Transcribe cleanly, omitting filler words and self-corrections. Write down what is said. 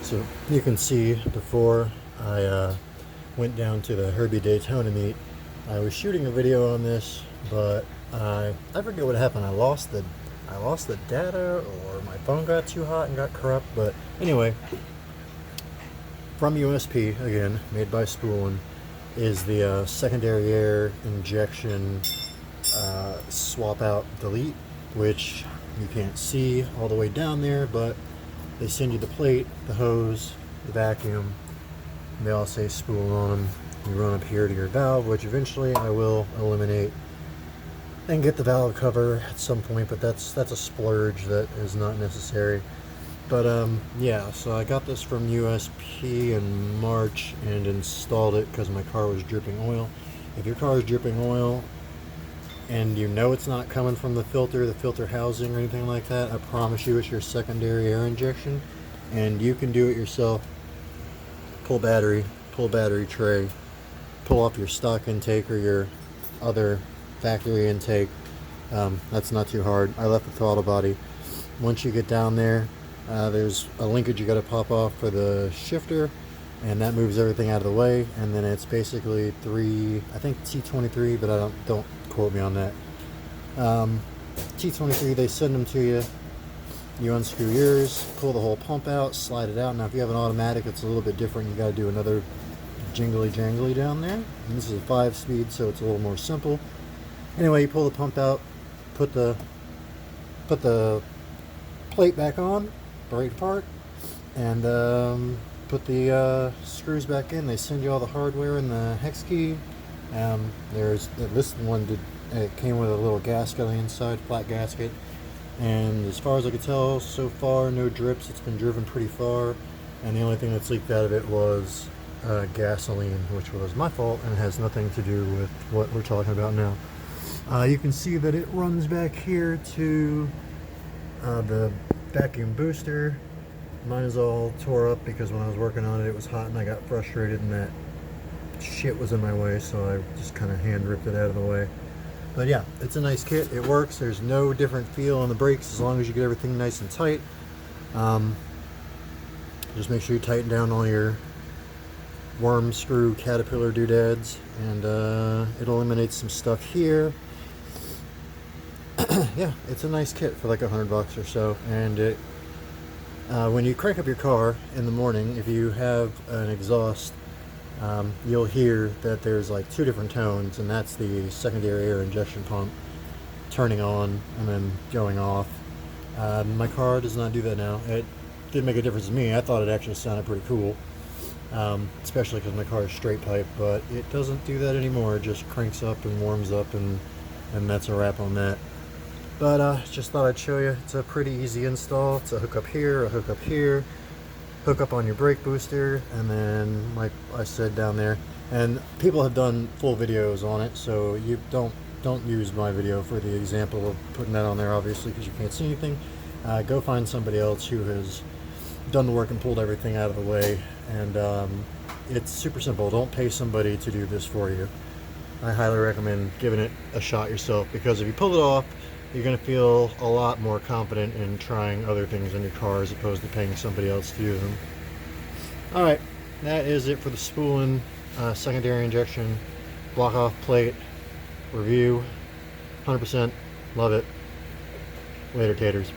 So you can see before I went down to the Herbie Daytona meet, I was shooting a video on this, but I forget what happened. I lost the data, or my phone got too hot and got corrupt. But anyway, from USP again, made by Spulen, is the secondary air injection swap out delete, which you can't see all the way down there, but they send you the plate, the hose, the vacuum. They all say Spulen on them. You run up here to your valve, which eventually I will eliminate and get the valve cover at some point, but that's a splurge that is not necessary. But yeah, so I got this from USP in March and installed it because my car was dripping oil. If your car is dripping oil and you know it's not coming from the filter housing or anything like that, I promise you it's your secondary air injection, and you can do it yourself. Pull battery tray, pull off your stock intake or your other factory intake. That's not too hard. I left the throttle body. Once you get down there, there's a linkage you got to pop off for the shifter, and that moves everything out of the way. And then it's basically I think T23, but don't quote me on that. T23, they send them to you. You unscrew yours, pull the whole pump out, slide it out. Now, if you have an automatic, it's a little bit different. You got to do another jingly down there. And this is a 5-speed, so it's a little more simple. Anyway, you pull the pump out, put the plate back on, break part, and put the screws back in. They send you all the hardware and the hex key. This one it came with a little gasket on the inside, flat gasket. And as far as I could tell, so far, no drips. It's been driven pretty far, and the only thing that's leaked out of it was gasoline, which was my fault and has nothing to do with what we're talking about now. You can see that it runs back here to the vacuum booster. Mine is all tore up because when I was working on it, it was hot and I got frustrated and that shit was in my way, so I just kind of hand ripped it out of the way. But yeah, it's a nice kit. It works. There's no different feel on the brakes as long as you get everything nice and tight. Just make sure you tighten down all your worm screw caterpillar doodads, and it eliminates some stuff here. Yeah, it's a nice kit for like $100 or so. And it when you crank up your car in the morning, if you have an exhaust, you'll hear that there's like 2 different tones, and that's the secondary air injection pump turning on and then going off. My car does not do that now. It did make a difference to me. I thought it actually sounded pretty cool, especially because my car is straight pipe, but it doesn't do that anymore. It just cranks up and warms up, and that's a wrap on that. But just thought I'd show you. It's a pretty easy install. It's a hook up here, a hook up here, hook up on your brake booster, and then like I said down there, and people have done full videos on it, so you don't use my video for the example of putting that on there, obviously, because you can't see anything. Go find somebody else who has done the work and pulled everything out of the way, and it's super simple. Don't pay somebody to do this for you. I highly recommend giving it a shot yourself, because if you pull it off, you're going to feel a lot more confident in trying other things in your car as opposed to paying somebody else to do them. Alright, that is it for the Spulen secondary injection block off plate review. 100% love it. Later, taters.